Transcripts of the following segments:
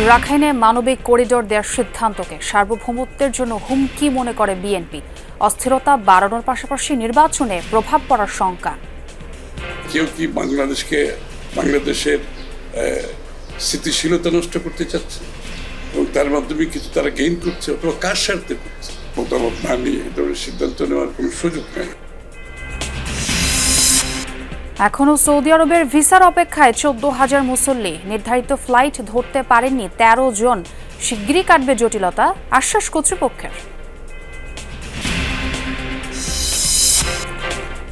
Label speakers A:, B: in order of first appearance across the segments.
A: রাখাইনে মানবিক করিডোর দেওয়ার সিদ্ধান্তকে সার্বভৌমত্বের জন্য হুমকি মনে করে বিএনপি। অস্থিরতা বাড়ানোর পাশাপাশি নির্বাচনে প্রভাব পড়ার শঙ্কা।
B: কেউ কি বাংলাদেশের স্থিতিশীলতা নষ্ট করতে চাচ্ছে এবং তার মাধ্যমে কিছু তারা গেইন করছে অথবা কার স্বার্থে করছে, মতামত না নিয়ে এ ধরনের সিদ্ধান্ত নেওয়ার কোনো সুযোগ নেই।
A: এখনও সৌদি আরবের ভিসার অপেক্ষায় 14,000 মুসল্লি। নির্ধারিত ফ্লাইট ধরতে পারেননি 13 জন। শিগগিরই কাটবে জটিলতা, আশ্বাস কর্তৃপক্ষের।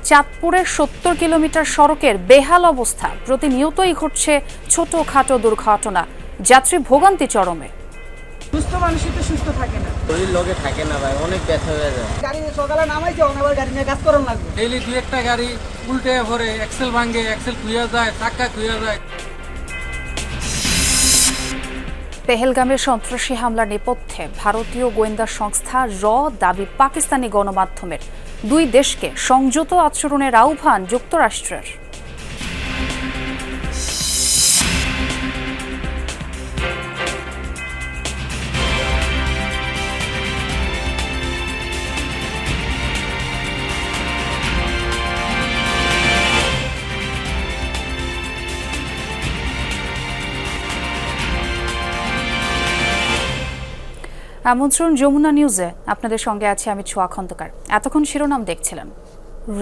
A: চাঁদপুরের 70 কিলোমিটার সড়কের বেহাল অবস্থা। প্রতিনিয়তই ঘটছে ছোটখাটো দুর্ঘটনা, যাত্রী ভোগান্তি চরমে।
C: সুস্থ মানুষই তো সুস্থ থাকে না,
D: শরীর লগে থাকে না ভাই, অনেক ব্যথা হয়ে যায়।
C: গাড়ি সকালে নামাইছে আবার গাড়ি নিয়ে কাজ করার লাগবে।
E: ডেইলি দুই একটা গাড়ি উল্টে পড়ে, এক্সেল ভাঙে, এক্সেল খুইয়া যায়, চাক্কা খুইয়া যায়।
A: পেহেলগামের সন্ত্রাসী হামলার নেপথ্যে ভারতীয় গোয়েন্দা সংস্থা দাবি পাকিস্তানি গণমাধ্যমের। দুই দেশকে সংযত আচরণের আহ্বান যুক্তরাষ্ট্রের। আমন্ত্রণ যমুনা নিউজে, আপনাদের সঙ্গে আছে আমি ছোয়া খন্দকার। এতক্ষণ শিরোনাম দেখছিলেন।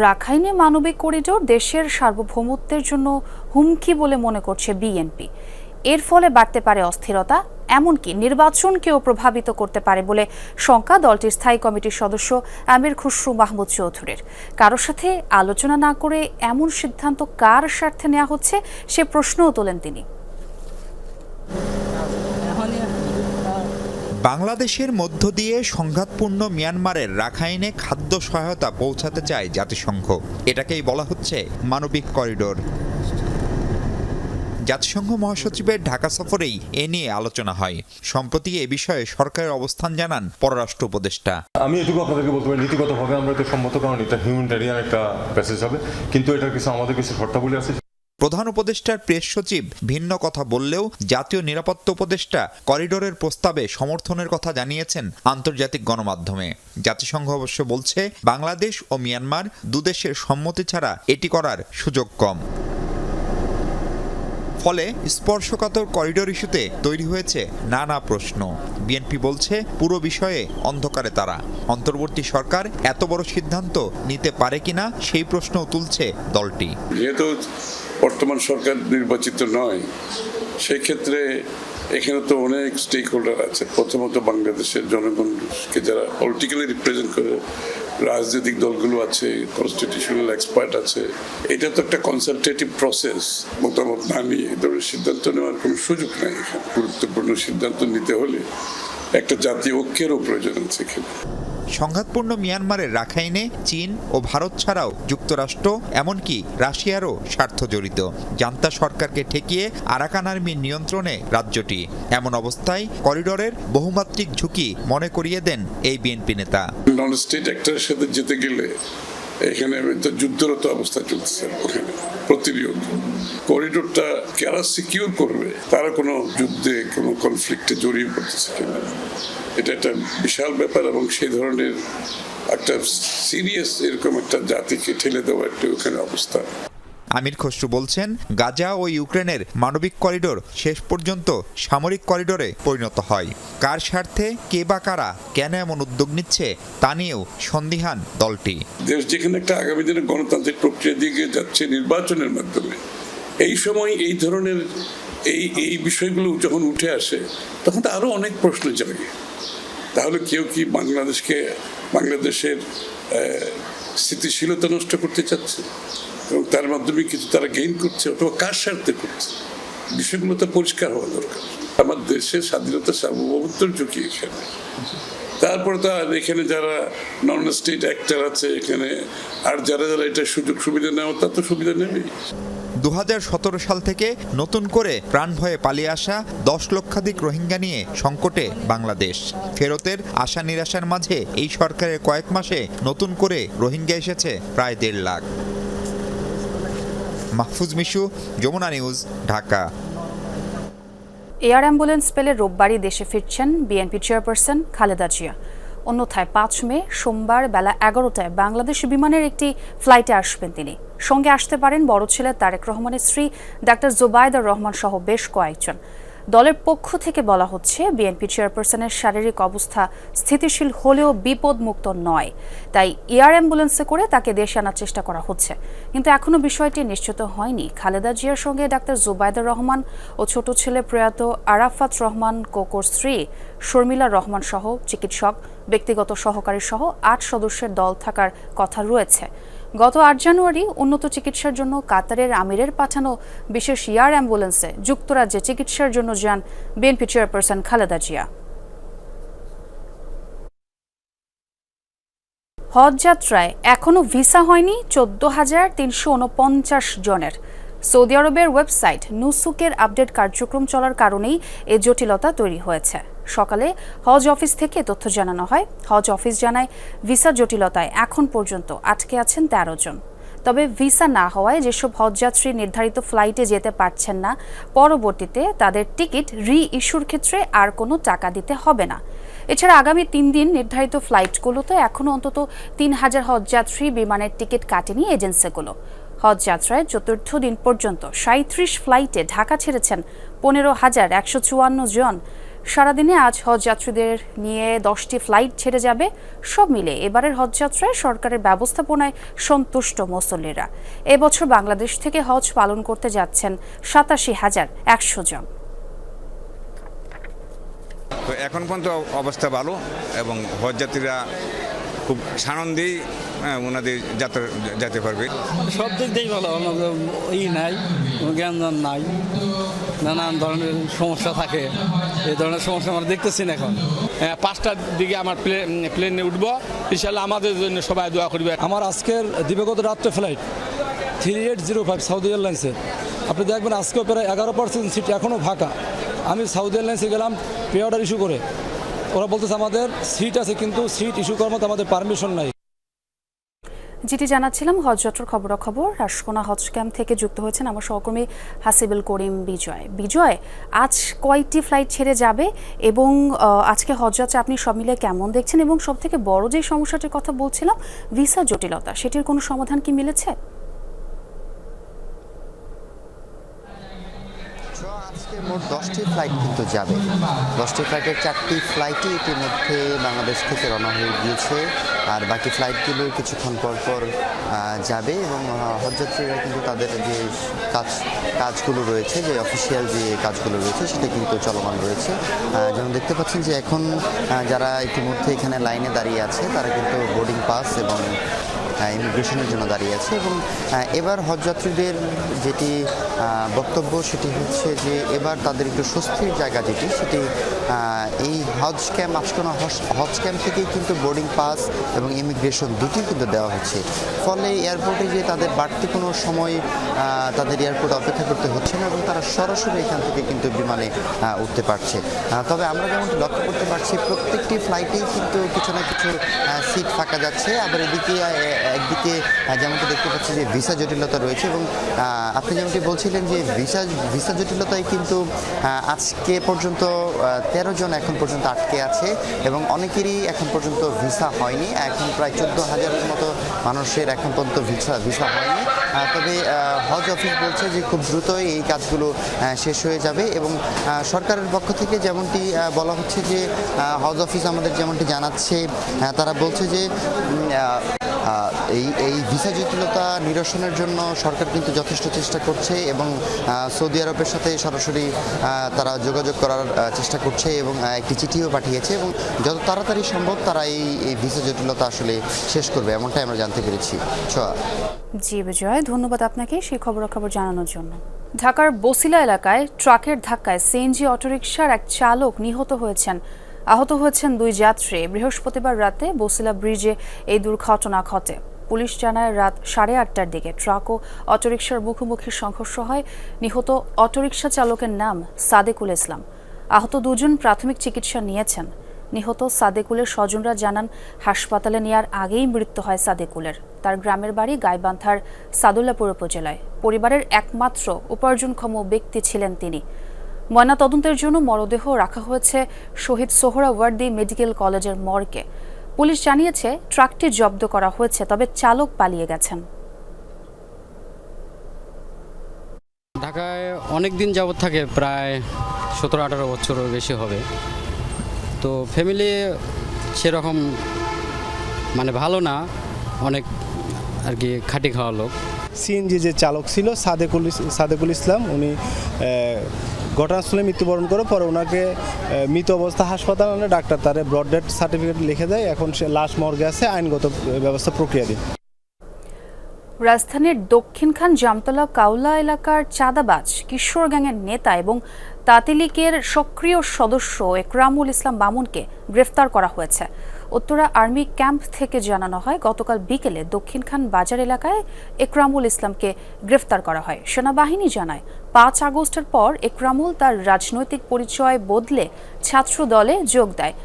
A: রাখাইনে মানবিক করিডোর দেশের সার্বভৌমত্বের জন্য হুমকি বলে মনে করছে বিএনপি। এর ফলে বাড়তে পারে অস্থিরতা, এমনকি নির্বাচনকেও প্রভাবিত করতে পারে বলে শঙ্কা দলটির স্থায়ী কমিটির সদস্য আমির খুসরু মাহমুদ চৌধুরীর। কারোর সাথে আলোচনা না করে এমন সিদ্ধান্ত কার স্বার্থে নেওয়া হচ্ছে সে প্রশ্নও তোলেন তিনি।
F: বাংলাদেশের মধ্য দিয়ে সংঘাতপূর্ণ মিয়ানমারের রাখাইনে খাদ্য সহায়তা পৌঁছাতে চায় জাতিসংঘ। এটাকেই বলা হচ্ছে মানবিক করিডোর। জাতিসংঘ মহাসচিবের ঢাকা সফরেই এ নিয়ে আলোচনা হয়। সম্প্রতি এ বিষয়ে সরকারের অবস্থান জানান পররাষ্ট্র উপদেষ্টা।
G: আমি এটুকু আপনাদেরকে বলতে পারি, নীতিগতভাবে আমরা এটা সম্মত, কারণ এটা হিউম্যানিটেরিয়ান একটা প্যাসেজ হবে, কিন্তু এটার কিছু আমাদের কিছু শর্তাবলী আছে।
F: প্রধান উপদেষ্টার প্রেস সচিব ভিন্ন কথা বললেও জাতীয় নিরাপত্তা উপদেষ্টা করিডোরের প্রস্তাবে সমর্থনের কথা জানিয়েছেন আন্তর্জাতিক গণমাধ্যমে। জাতিসংঘ অবশ্য বলছে বাংলাদেশ ও মিয়ানমার দুদেশের সম্মতি ছাড়া এটি করার সুযোগ কম। ফলে স্পর্শকাতর করিডোর ইস্যুতে তৈরি হয়েছে নানা প্রশ্ন। বিএনপি বলছে পুরো বিষয়ে অন্ধকারে তারা। অন্তর্বর্তী সরকার এত বড় সিদ্ধান্ত নিতে পারে কিনা সেই প্রশ্নও তুলছে দলটি।
B: যেহেতু বর্তমান সরকার নির্বাচিত নয়, সেই ক্ষেত্রে এখানে তো অনেক স্টেক হোল্ডার আছে। প্রথমত বাংলাদেশের জনগণকে যারা পলিটিক্যালি রিপ্রেজেন্ট করে, রাজনৈতিক দলগুলো আছে, কনস্টিটিউশনাল এক্সপার্ট আছে। এটা তো একটা কনসালটেটিভ প্রসেস। মতামত না নিয়ে এ ধরনের সিদ্ধান্ত নেওয়ার কোনো সুযোগ নেই। এখানে গুরুত্বপূর্ণ সিদ্ধান্ত নিতে হলে একটা জাতীয় ঐক্যেরও প্রয়োজন আছে এখানে।
F: সংঘাতপূর্ণ মিয়ানমারের রাখাইনে চীন ও ভারত ছাড়াও যুক্তরাষ্ট্র, এমনকি রাশিয়ারও স্বার্থ জড়িত। জান্তা সরকারকে ঠেকিয়ে আরাকান আর্মির নিয়ন্ত্রণে রাজ্যটি। এমন অবস্থায় করিডোরের বহুমাত্রিক ঝুঁকি মনে করিয়ে দেন এই বিএনপি নেতা।
B: নন স্টেট অ্যাক্টরের সাথে যেতে গেলে এখানে তো যুদ্ধরত অবস্থা চলছে। ওখানে প্রতিনিয়ত করিডোরটা কারা সিকিউর করবে, তারা কোনো যুদ্ধে কোনো কনফ্লিক্টে জড়িয়ে পড়তেছে কিনা, এটা একটা বিশাল ব্যাপার। এবং সেই ধরনের একটা সিরিয়াস এরকম একটা জাতিকে ঠেলে দেওয়া একটা ওখানে অবস্থা।
F: আমির খসরু বলছেন গাজা ও ইউক্রেনের মানবিক করিডোর শেষ পর্যন্ত সামরিক করিডোরে পরিণত হয়। কার স্বার্থে, কে বা কারা কেন এমন উদ্যোগ নিচ্ছে তা নিয়েও সন্দিহান দলটি।
B: দেশ যেখানে একটা আগামী দিনে গণতান্ত্রিক প্রক্রিয়া দিকে যাচ্ছে নির্বাচনের মাধ্যমে, এই সময় এই ধরনের এই বিষয়গুলো যখন উঠে আসে তখন তো আরো অনেক প্রশ্ন জাগে। তাহলে কেউ কি বাংলাদেশের স্থিতিশীলতা নষ্ট করতে চাচ্ছে এবং তার মাধ্যমে কিছু তারা গেইন করছে অথবা কার স্বার্থে করছে, বিষয়গুলো তো পরিষ্কার হওয়া দরকার। আমার দেশের স্বাধীনতা সার্বভৌমত্বের ঝুঁকি এখানে। তারপরে তো আর এখানে যারা নন স্টেট অ্যাক্টর আছে এখানে, আর যারা এটা সুযোগ সুবিধা নেওয়া, তার তো সুবিধা নেবেই।
F: 2017 সাল থেকে নতুন করে প্রাণ ভয়ে পালিয়ে আসা 10 লক্ষাধিক রোহিঙ্গা নিয়ে সংকটে বাংলাদেশ। ফেরতের আশা নিরাশার মাঝে এই সরকারের কয়েক মাসে নতুন করে রোহিঙ্গা এসেছে প্রায় 1.5 lakh. Mahfuz Mishu, Jamuna News, Dhaka.
A: Air ambulance পেলে রোববারই দেশে ফিরছেন বিএনপি চেয়ারপারসন খালেদা জিয়া। অন্যথায় ৫ মে সোমবার বেলা ১১টায় বাংলাদেশ বিমানের একটি ফ্লাইটে আসবেন তিনি। সঙ্গে আসতে পারেন বড় ছেলে তারেক রহমানের স্ত্রী ডাক্তার জোবায়দা রহমান সহ বেশ কয়েকজন। দলের পক্ষ থেকে বলা হচ্ছে, বিএনপি চেয়ারপারসনের শারীরিক অবস্থা স্থিতিশীল হলেও বিপদমুক্ত নয়, তাই এয়ার অ্যাম্বুলেন্সে করে তাকে দেশে আনার চেষ্টা করা হচ্ছে। কিন্তু এখনও বিষয়টি নিশ্চিত হয়নি। খালেদা জিয়ার সঙ্গে ডাক্তার জোবায়দা রহমান ও ছোট ছেলে প্রয়াত আরাফাত রহমান কোকোর স্ত্রী শর্মিলা রহমান সহ চিকিৎসক, ব্যক্তিগত সহকারী সহ ৮ সদস্যের দল থাকার কথা রয়েছে। গত ৮ জানুয়ারি উন্নত চিকিৎসার জন্য কাতারের আমিরের পাঠানো বিশেষ এয়ার অ্যাম্বুলেন্সে যুক্তরাজ্যে চিকিৎসার জন্য যান বিএনপি চেয়ারপারসন খালেদা জিয়া। হজ যাত্রায় এখনও ভিসা হয়নি ১৪,৩৪৯ জনের। সৌদি আরবের ওয়েবসাইট নুসুকের আপডেট কার্যক্রম চলার কারণেই এ জটিলতা তৈরি হয়েছে। সকালে হজ অফিস থেকে তথ্য জানানো হয়, হজ অফিস জানায় ভিসা জটিলতায় এখন পর্যন্ত আটকে আছেন ১৩ জন। তবে ভিসা না হওয়ায় যেসব হজযাত্রী নির্ধারিত ফ্লাইটে যেতে পারছেন না, পরবর্তীতে তাদের টিকিট রি-ইস্যুর ক্ষেত্রে আর কোনো টাকা দিতে হবে না। এছাড়া আগামী ৩ দিন নির্ধারিত ফ্লাইটগুলোতে এখনও অন্তত ৩,০০০ হজযাত্রী বিমানের টিকিট কাটেনি এজেন্সিগুলো। হজযাত্রায় চতুর্থ দিন পর্যন্ত ৩৭ ফ্লাইটে ঢাকা ছেড়েছেন ১৫,১৫৪ জন। সারাদিনে আজ হজযাত্রীদের নিয়ে ১০টি ফ্লাইট ছেড়ে যাবে। সব মিলে এবারের হজযাত্রায় সরকারের ব্যবস্থাপনায় সন্তুষ্ট মুসল্লিরা। এবছর বাংলাদেশ থেকে হজ পালন করতে যাচ্ছেন ৮৭,১০০ জন।
H: তো এখন পর্যন্ত অবস্থা ভালো এবং হজযাত্রীরা খুব সানন্দেই ওনাদের যাত্রা যেতে পারবে।
I: সব দিক দিয়েই ভালো, নাই কোনো জ্ঞান নাই, নানান ধরনের সমস্যা থাকে। এই ধরনের সমস্যা আমরা দেখতেছি না এখন।
J: ৫টার দিকে আমার প্লেনে উঠবো, ইনশাল্লাহ আমাদের জন্য সবাই দোয়া করবে।
I: আমার আজকের দিবাগত রাত্রে ফ্লাইট 3805 সাউদি এয়ারলাইন্সের। আপনি দেখবেন আজকেও প্রায় 11% সিট এখনও ফাঁকা। আমি সাউদি এয়ারলাইন্সে গেলাম পে অর্ডার ইস্যু করে, ওরা বলতেছে আমাদের সিট আছে কিন্তু সিট ইস্যু করার মতো আমাদের পারমিশন নাই।
A: যেটি জানাচ্ছিলাম হজযাত্রার খবরাখবর। রাশকোনা হজ ক্যাম্প থেকে যুক্ত হয়েছেন আমার সহকর্মী হাসিবুল করিম বিজয়। বিজয়, আজ কয়টি ফ্লাইট ছেড়ে যাবে এবং আজকে হজযাত্রা আপনি সব মিলে কেমন দেখছেন? এবং সব থেকে বড় যে সমস্যাটির কথা বলছিলাম, ভিসা জটিলতা, সেটির কোনো সমাধান কি মিলেছে?
K: আজকে মোট 10টি ফ্লাইট কিন্তু যাবে। 10টি ফ্লাইটের 4টি ফ্লাইটই ইতিমধ্যে বাংলাদেশ থেকে রওনা হয়ে গিয়েছে, আর বাকি ফ্লাইটগুলো কিছুক্ষণ পর পর যাবে এবং হজযাত্রীরা কিন্তু তাদের যে কাজগুলো রয়েছে, যে অফিসিয়াল যে কাজগুলো রয়েছে সেটা কিন্তু চলমান রয়েছে। যেমন দেখতে পাচ্ছেন যে এখন যারা ইতিমধ্যে এখানে লাইনে দাঁড়িয়ে আছে তারা কিন্তু বোর্ডিং পাস এবং ইমিগ্রেশনের জন্য দাঁড়িয়ে আছে। এবং এবার হজযাত্রীদের যেটি বক্তব্য সেটি হচ্ছে যে এবার তাদের একটু স্বস্তির জায়গা যেটি সেটি এই হজ ক্যাম্প, আজকোনা হজ ক্যাম্প থেকেই কিন্তু বোর্ডিং পাস এবং ইমিগ্রেশন দুটি কিন্তু দেওয়া হচ্ছে। ফলে এয়ারপোর্টে যে তাদের বাড়তি কোনো সময় তাদের এয়ারপোর্টে অপেক্ষা করতে হচ্ছে না এবং তারা সরাসরি এখান থেকে কিন্তু বিমানে উঠতে পারছে। তবে আমরা যেমনটি লক্ষ্য করতে পারছি প্রত্যেকটি ফ্লাইটেই কিন্তু কিছু না কিছু সিট ফাঁকা যাচ্ছে। আবার একদিকে যেমনটি দেখতে পাচ্ছি যে ভিসা জটিলতা রয়েছে এবং আপনি যেমনটি বলছিলেন যে ভিসা জটিলতায় কিন্তু আজকে পর্যন্ত 13 জন এখন পর্যন্ত আটকে আছে এবং অনেকেরই এখন পর্যন্ত ভিসা হয়নি। এখন প্রায় 14,000-এর মতো মানুষের এখন পর্যন্ত ভিসা হয়নি। তবে হজ অফিস বলছে যে খুব দ্রুতই এই কাজগুলো শেষ হয়ে যাবে এবং সরকারের পক্ষ থেকে যেমনটি বলা হচ্ছে যে হজ অফিস আমাদের যেমনটি জানাচ্ছে, তারা বলছে যে এই ভিসা জটিলতা নিরসনের জন্য সরকার কিন্তু যথেষ্ট চেষ্টা করছে এবং সৌদি আরবের সাথে সরাসরি তারা যোগাযোগ করার চেষ্টা করছে এবং একটি চিঠিও পাঠিয়েছে এবং যত তাড়াতাড়ি সম্ভব তারা এই ভিসা জটিলতা আসলে শেষ করবে, এমনটাই আমরা জানতে পেরেছি।
A: জি বিজয়, ধন্যবাদ আপনাকে সেই খবরাখবর জানানোর জন্য। ঢাকার বসিলা এলাকায় ট্রাকের ধাক্কায় সিএনজি অটোরিকশার এক চালক নিহত হয়েছেন। আহত হয়েছেন 2 যাত্রী। বৃহস্পতিবার রাতে বসিলা ব্রিজে এই দুর্ঘটনা ঘটে। পুলিশ জানায় রাত 8:30টার দিকে ট্রাক ও অটোরিকশার মুখোমুখি সংঘর্ষ হয়। নিহত অটোরিকশা চালকের নাম সাদেকুল ইসলাম। আহত 2 জন প্রাথমিক চিকিৎসা নিয়েছেন। নিহত সাদেকুলের স্বজনরা জানান হাসপাতালে নেওয়ার আগেই মৃত্যু হয় সাদেকুলের। তার গ্রামের বাড়ি গাইবান্ধার সাদুল্লাপুর উপজেলায়। পরিবারের একমাত্র উপার্জনক্ষম ব্যক্তি ছিলেন তিনি। ময়নাতদন্তের জন্য মরদেহ রাখা হয়েছে শহীদ সোহরাওয়ার্দী মেডিকেল কলেজের মর্গে। পুলিশ জানিয়েছে ট্রাকটি জব্দ করা হয়েছে, তবে চালক পালিয়ে গেছেন।
L: ঢাকায় অনেক দিন যাবত থাকে, প্রায় 17-18 বছরও বেশি হবে। তো ফ্যামিলি সেরকম ভালো না, অনেক আর কি খাটি খাওয়া লোক।
M: সিএনজি যে চালক ছিল সাদেকুল ইসলাম, উনি ঘটনাস্থলে মৃত্যুবরণ করে। পরে ওনাকে মৃত অবস্থা হাসপাতালে ডাক্তার তারে ব্রড ডেথ সার্টিফিকেট লিখে দেয়। এখন সে লাশ মর্গে আছে, আইনগত ব্যবস্থা প্রক্রিয়াধীন।
A: রাজধানীর দক্ষিণখান জামতলা কাউলা এলাকার চাঁদাবাজ কিশোর গ্যাংয়ের নেতা এবং তাঁতিলিকের সক্রিয় সদস্য একরামুল ইসলাম মামুনকে গ্রেফতার করা হয়েছে। উত্তরা আর্মি ক্যাম্প থেকে জানানো হয়, গতকাল বিকেলে দক্ষিণখান বাজার এলাকায় একরামুল ইসলামকে গ্রেফতার করা হয়। সেনাবাহিনী জানায় 5 আগস্টের পর একরামুল তার রাজনৈতিক পরিচয় বদলে ছাত্র দলে যোগ দেয়।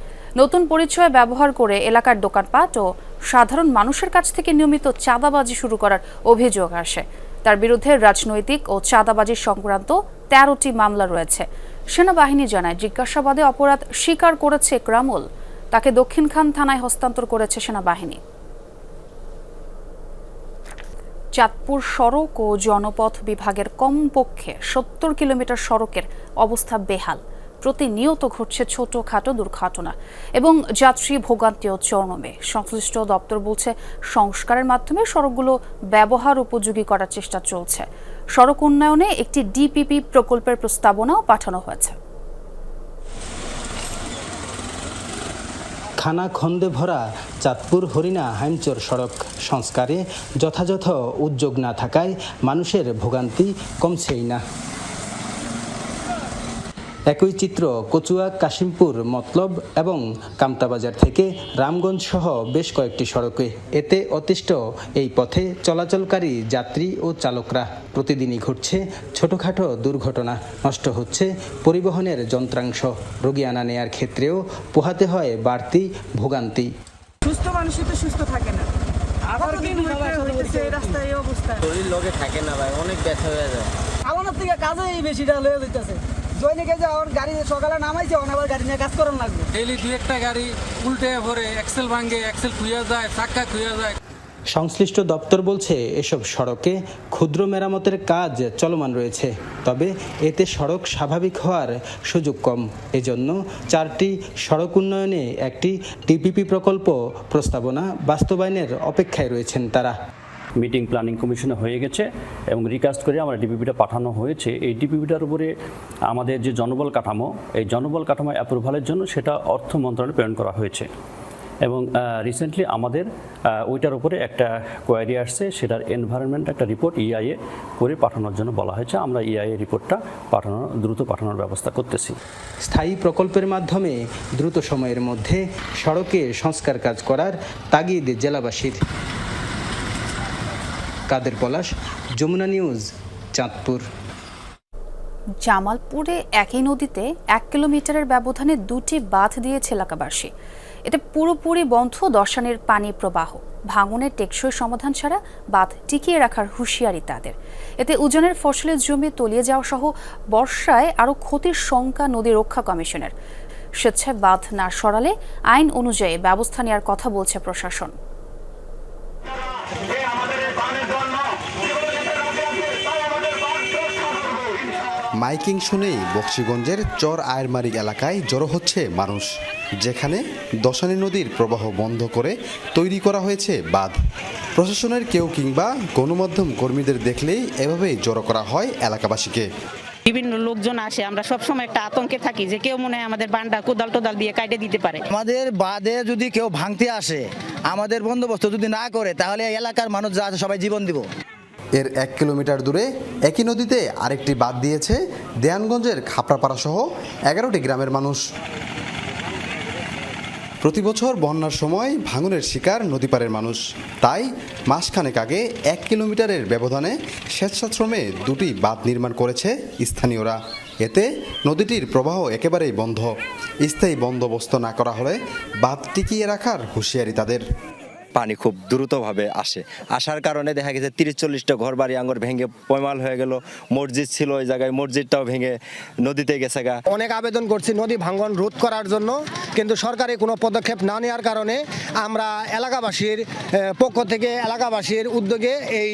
A: নতুন পরিচয় ব্যবহার করে এলাকার দোকানপাট ও সাধারণ মানুষের কাছ থেকে নিয়মিত চাঁদাবাজি শুরু করার অভিযোগ আসে। তার বিরুদ্ধে রাজনৈতিক ও চাঁদাবাজি সংক্রান্ত 13টি মামলা রয়েছে। সেনাবাহিনী জানায়, জিজ্ঞাসাবাদে অপরাধ স্বীকার করেছে একরামুল। তাকে দক্ষিণখান থানায় হস্তান্তর করেছে সেনাবাহিনী। চাঁদপুর সড়ক ও জনপথ বিভাগের কমপক্ষে 70 কিলোমিটার সড়কের অবস্থা বেহাল। প্রতিনিয়ত ঘটছে ছোটখাটো দুর্ঘটনা এবং যাত্রী ভোগান্তিও চরমে। সংশ্লিষ্ট দপ্তর বলছে, সংস্কারের মাধ্যমে সড়কগুলো ব্যবহার উপযোগী করার চেষ্টা চলছে। সড়ক উন্নয়নে একটি ডিপিপি প্রকল্পের প্রস্তাবনাও পাঠানো হয়েছে।
N: খানাখন্দে ভরা চাঁদপুর হরিণা হাইমচর সড়ক সংস্কারে যথাযথ উদ্যোগ না থাকায় মানুষের ভোগান্তি কমছেই না। একই চিত্র কচুয়া, কাশিমপুর, মতলব এবং কামতাবাজার থেকে রামগঞ্জ সহ বেশ কয়েকটি সড়কে। এতে অতিষ্ঠ এই পথে চলাচলকারী যাত্রী ও চালকরা। প্রতিদিনই ঘটছে ছোটখাটো দুর্ঘটনা, নষ্ট হচ্ছে পরিবহনের যন্ত্রাংশ। রোগী আনা নেয়ার ক্ষেত্রেও পোহাতে হয় বাড়তি ভোগান্তি।
C: সুস্থ মানুষই তো সুস্থ থাকে না। রাস্তায় অবস্থা
D: শরীর লগে থাকে না ভাই, অনেক ব্যথা হয়ে যায়।
C: আমার থেকে কাজেই বেশি ডাল হয়ে যেতেছে। দৈনিকে যাওয়ার গাড়ি সকালে নামাইছে, আবার গাড়ি নিয়ে কাজ করার লাগবে।
E: ডেইলি 2-1টা গাড়ি উল্টে পড়ে, এক্সেল ভাঙে, এক্সেল খুইয়া যায়, চাক্কা খুইয়া যায়।
N: সংশ্লিষ্ট দপ্তর বলছে, এসব সড়কে ক্ষুদ্র মেরামতের কাজ চলমান রয়েছে, তবে এতে সড়ক স্বাভাবিক হওয়ার সুযোগ কম। এজন্য 4টি সড়ক উন্নয়নে একটি ডিপিপি প্রকল্প প্রস্তাবনা বাস্তবায়নের অপেক্ষায় রয়েছেন তারা।
O: মিটিং প্ল্যানিং কমিশনে হয়ে গেছে এবং রিকাস্ট করে আমরা ডিপিপিটা পাঠানো হয়েছে। এই ডিপিপিটার উপরে আমাদের যে জনবল কাঠামো, এই জনবল কাঠামো অ্যাপ্রুভালের জন্য সেটা অর্থ মন্ত্রণালয়ে প্রেরণ করা হয়েছে এবং রিসেন্টলি আমাদের ওইটার উপরে একটা কোয়ারি আসছে, সেটার এনভায়রনমেন্ট একটা রিপোর্ট ইআইএ করে পাঠানোর জন্য বলা হয়েছে। আমরা ইআইএ রিপোর্টটা দ্রুত পাঠানোর ব্যবস্থা করতেছি।
N: স্থায়ী প্রকল্পের মাধ্যমে দ্রুত সময়ের মধ্যে সড়কে সংস্কার কাজ করার তাগিদ জেলাবাসীর। কাদের পলাশ, যমুনা নিউজ, চাঁদপুর।
A: জামালপুরে একই নদীতে 1 কিলোমিটারের ব্যবধানে 2টি বাঁধ দিয়েছে এলাকাবাসী। এটা পুরোপুরি বন্ধ দর্শানের পানি প্রবাহ। ভাঙনের টেকসই সমাধান ছাড়া বাঁধ টিকিয়ে রাখার হুঁশিয়ারি তাদের। এতে উজানের ফসলের জমি তলিয়ে যাওয়া সহ বর্ষায় আরও ক্ষতির শঙ্কা নদী রক্ষা কমিশনের। স্বেচ্ছায় বাঁধ না সরালে আইন অনুযায়ী ব্যবস্থা নেওয়ার কথা বলছে প্রশাসন।
P: মাইকিং শুনেই বক্সিগঞ্জের চর আয়েরমারি এলাকায় জড়ো হচ্ছে মানুষ, যেখানে দশানী নদীর প্রবাহ বন্ধ করে তৈরি করা হয়েছে বাঁধ। প্রশাসনের কেউ কিংবা গণমাধ্যম কর্মীদের দেখলেই এভাবেই জড়ো করা হয় এলাকাবাসীকে।
Q: বিভিন্ন লোকজন আসে, আমরা সবসময় একটা আতঙ্কে থাকি যে কেউ মনে হয় আমাদের বান্ডা কোদাল টোদাল দিয়ে কাটে দিতে পারে।
R: আমাদের বাঁধে যদি কেউ ভাঙতে আসে, আমাদের বন্দোবস্ত যদি না করে, তাহলে এলাকার মানুষ যা আছে সবাই জীবন দিব।
P: এর 1 কিলোমিটার দূরে একই নদীতে আরেকটি বাঁধ দিয়েছে দেয়ানগঞ্জের খাপড়াপাড়া সহ 11টি গ্রামের মানুষ। প্রতি বছর বন্যার সময় ভাঙনের শিকার নদীপাড়ের মানুষ। তাই মাসখানেক আগে 1 কিলোমিটারের ব্যবধানে স্বেচ্ছাশ্রমে 2টি বাঁধ নির্মাণ করেছে স্থানীয়রা। এতে নদীটির প্রবাহ একেবারেই বন্ধ। স্থায়ী বন্দোবস্ত না করা হলে বাঁধ টিকিয়ে রাখার হুঁশিয়ারি তাদের।
S: পানি খুব দ্রুতভাবে আসার কারণে দেখা গেছে 30-40টা ঘর বাড়ি আঙ্গর ভেঙে পয়মাল হয়ে গেল। মসজিদ ছিল ওই জায়গায়, মসজিদটাও ভেঙে নদীতে গেছে গা।
T: অনেক আবেদন করছি নদী ভাঙ্গন রোধ করার জন্য, কিন্তু সরকারি কোনো পদক্ষেপ না নেওয়ার কারণে আমরা এলাকাবাসীর পক্ষ থেকে এলাকাবাসীর উদ্যোগে এই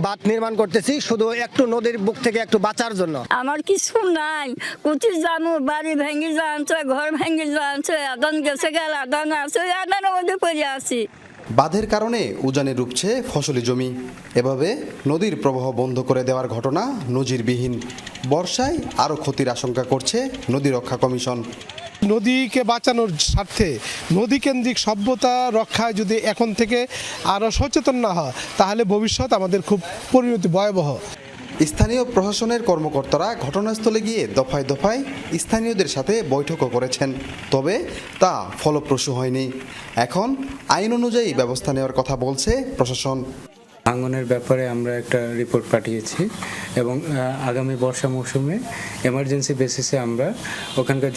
T: বাঁধ নির্মাণ করতেছি, শুধু একটু নদীর বুক থেকে একটু বাঁচার জন্য।
U: আমার কিছু নাই, কুচি জানু বাড়ি ভেঙে যাচ্ছে, ঘর ভেঙে যাচ্ছে, আদান গেছে গেল, আদান আছে, আদানের মধ্যে পড়ে আছি।
P: বাঁধের কারণে উজানে ডুবছে ফসলি জমি। এভাবে নদীর প্রবাহ বন্ধ করে দেওয়ার ঘটনা নজিরবিহীন। বর্ষায় আরও ক্ষতির আশঙ্কা করছে নদী রক্ষা কমিশন।
V: নদীকে বাঁচানোর স্বার্থে নদীকেন্দ্রিক সভ্যতা রক্ষায় যদি এখন থেকে আরও সচেতন না হয়, তাহলে ভবিষ্যৎ আমাদের খুব পরিণতি ভয়াবহ।
P: স্থানীয় প্রশাসনের কর্মকর্তারা ঘটনাস্থলে গিয়ে দফায় দফায় স্থানীয়দের সাথে বৈঠকও করেছেন, তবে তা ফলপ্রসূ হয়নি। এখন আইন অনুযায়ী ব্যবস্থা নেওয়ার কথা বলছে প্রশাসন।
W: ভাঙনের ব্যাপারে আমরা একটা রিপোর্ট পাঠিয়েছি এবং আগামী বর্ষা মৌসুমে এমার্জেন্সি বেসিসে আমরা ওখানকার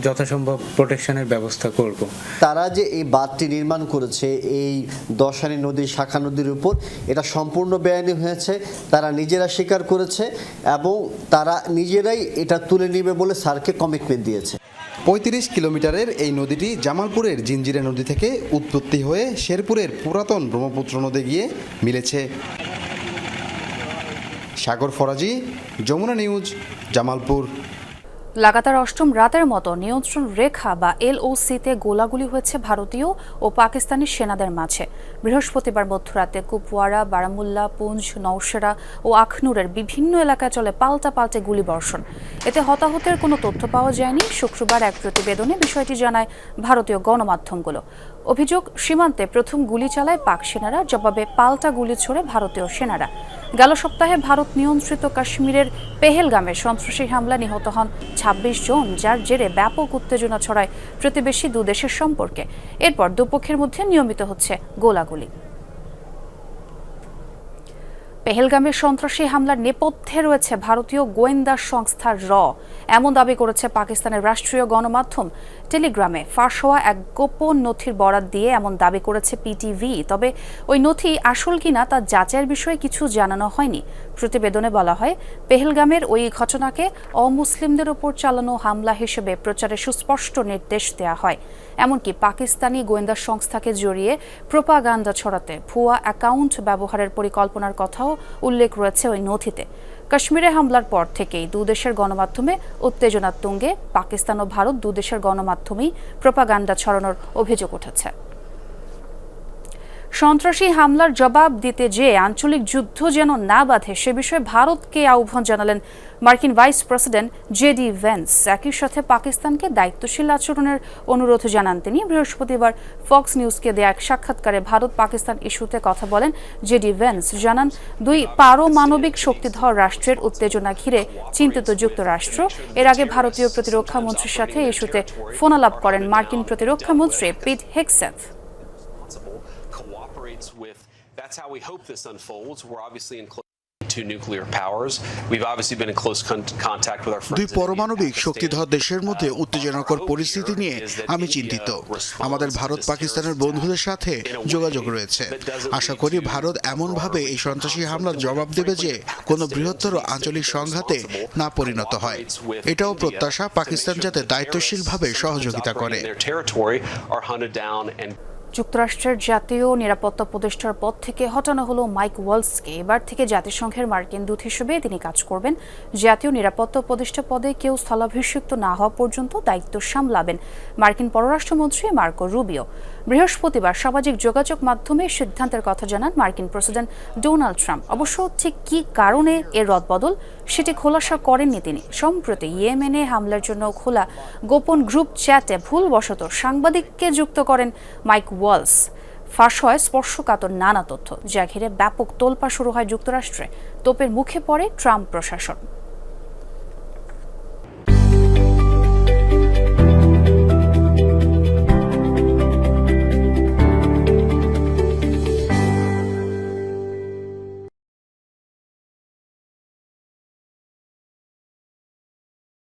W: যথাসম্ভব প্রোটেকশনের ব্যবস্থা করব।
X: তারা যে এই বাঁধটি নির্মাণ করেছে এই দশানী নদী শাখা নদীর উপর, এটা সম্পূর্ণ বেআইনি হয়েছে, তারা নিজেরা স্বীকার করেছে এবং তারা নিজেরাই এটা তুলে নেবে বলে স্যারকে কমিটমেন্ট দিয়েছে।
P: 35 কিলোমিটারের এই নদীটি জামালপুরের জিঞ্জিরা নদী থেকে উৎপত্তি হয়ে শেরপুরের পুরাতন ব্রহ্মপুত্র নদে গিয়ে মিলেছে। সাগর ফরাজি, যমুনা নিউজ, জামালপুর।
A: লাগাতার অষ্টম রাতের মতো নিয়ন্ত্রণ রেখা বা LOCতে গোলাগুলি হয়েছে ভারতীয় ও পাকিস্তানি সেনাদের মাঝে। বৃহস্পতিবার মধ্যরাতে কুপওয়ারা, বারামুল্লা, পুঞ্চ, নওশেরা ও আখনুরের বিভিন্ন এলাকায় চলে পাল্টে গুলিবর্ষণ। এতে হতাহতের কোনো তথ্য পাওয়া যায়নি। শুক্রবার এক প্রতিবেদনে বিষয়টি জানায় ভারতীয় গণমাধ্যমগুলো। অভিযোগ, সীমান্তে প্রথম গুলি চালায় পাক সেনারা, জবাবে পাল্টা গুলি ছোড়ে ভারতীয় সেনারা। গেল সপ্তাহে ভারত নিয়ন্ত্রিত কাশ্মীরের পেহেলগামে সন্ত্রাসী হামলা নিহত হন 26 জন, যার জেরে ব্যাপক উত্তেজনা ছড়ায় প্রতিবেশী দুদেশের সম্পর্কে। এরপর দুপক্ষের মধ্যে নিয়মিত হচ্ছে গোলাগুলি। পেহেলগামের সন্ত্রাসী হামলার নেপথ্যে রয়েছে ভারতীয় গোয়েন্দা সংস্থা র, এমন দাবি করেছে পাকিস্তানের রাষ্ট্রীয় গণমাধ্যম টেলিগ্রামে ফাঁস হওয়া এক গোপন নথির বরাত দিয়ে এমন দাবি করেছে PTV। তবে ওই নথি আসল কিনা তা যাচাইয়ের বিষয়ে কিছু জানানো হয়নি। প্রতিবেদনে বলা হয়, পেহেলগামের ওই ঘটনাকে অমুসলিমদের ওপর চালানো হামলা হিসেবে প্রচারে সুস্পষ্ট নির্দেশ দেওয়া হয়। এমনকি পাকিস্তানি গোয়েন্দা সংস্থাকে জড়িয়ে প্রোপাগান্ডা ছড়াতে ভুয়া অ্যাকাউন্ট ব্যবহারের পরিকল্পনার কথাও উল্লেখ রয়েছে ওই নথিতে। কাশ্মীরে হামলার পর থেকেই দুদেশের গণমাধ্যমে উত্তেজনার তুঙ্গে। পাকিস্তান ও ভারত দুদেশের গণমাধ্যমেই প্রোপাগান্ডা ছড়ানোর অভিযোগ উঠেছে। সন্ত্রাসী হামলার জবাব দিতে যেয়ে আঞ্চলিক যুদ্ধ যেন না বাধে সে বিষয়ে ভারতকে আহ্বান জানালেন মার্কিন ভাইস প্রেসিডেন্ট JD ভ্যান্স। একই সাথে পাকিস্তানকে দায়িত্বশীল আচরণের অনুরোধ জানান তিনি। বৃহস্পতিবার ফক্স নিউজকে দেয়া এক সাক্ষাৎকারে ভারত পাকিস্তান ইস্যুতে কথা বলেন JD ভ্যান্স। জানান, দুই পারমাণবিক শক্তিধর রাষ্ট্রের উত্তেজনা ঘিরে চিন্তিত যুক্তরাষ্ট্র। এর আগে ভারতীয় প্রতিরক্ষা মন্ত্রীর সাথে ইস্যুতে ফোনালাপ করেন মার্কিন প্রতিরক্ষা মন্ত্রী পিট Hegseth.
Y: That's how we hope this unfolds. We're obviously in two nuclear powers. We've obviously been in close contact with our friends.
Z: দুই পারমাণবিক শক্তিধর দেশের মধ্যে উত্তেজনাকর পরিস্থিতি নিয়ে আমি চিন্তিত। আমাদের ভারত পাকিস্তানের বন্ধুদের সাথে যোগাযোগ রয়েছে। আশা করি ভারত এমনভাবে এই সন্ত্রাসী হামলার জবাব দেবে যে কোনো বৃহত্তর আঞ্চলিক সংঘাতে না পরিণত হয়। এটাও প্রত্যাশা পাকিস্তান যাতে দায়িত্বশীলভাবে সহযোগিতা করে।
A: যুক্তরাষ্ট্রের জাতীয় নিরাপত্তা উপদেষ্টার পদ থেকে হটানো হলো মাইক ওয়ালসকে। এবার থেকে জাতিসংঘের মার্কিন দূত হিসেবে তিনি কাজ করবেন। জাতীয় নিরাপত্তা উপদেষ্টা পদে কেউ স্থলাভিষিক্ত না হওয়া পর্যন্ত দায়িত্ব সামলাবেন মার্কিন পররাষ্ট্রমন্ত্রী মার্কো রুবিও। বৃহস্পতিবার সামাজিক যোগাযোগ মাধ্যমে সিদ্ধান্তের কথা জানান মার্কিন প্রেসিডেন্ট ডোনাল্ড ট্রাম্প। অবশ্য ঠিক কী কারণে এর রদবদল সেটি খোলাসা করেননি তিনি। সম্প্রতি ইয়েমেনে হামলার জন্য খোলা গোপন গ্রুপ চ্যাটে ভুলবশত সাংবাদিককে যুক্ত করেন মাইক ওয়ালস। ফাঁস হয় স্পর্শকাতর নানা তথ্য, যা ঘিরে ব্যাপক তোলপাড় শুরু হয় যুক্তরাষ্ট্রে। তোপের মুখে পড়ে ট্রাম্প প্রশাসন।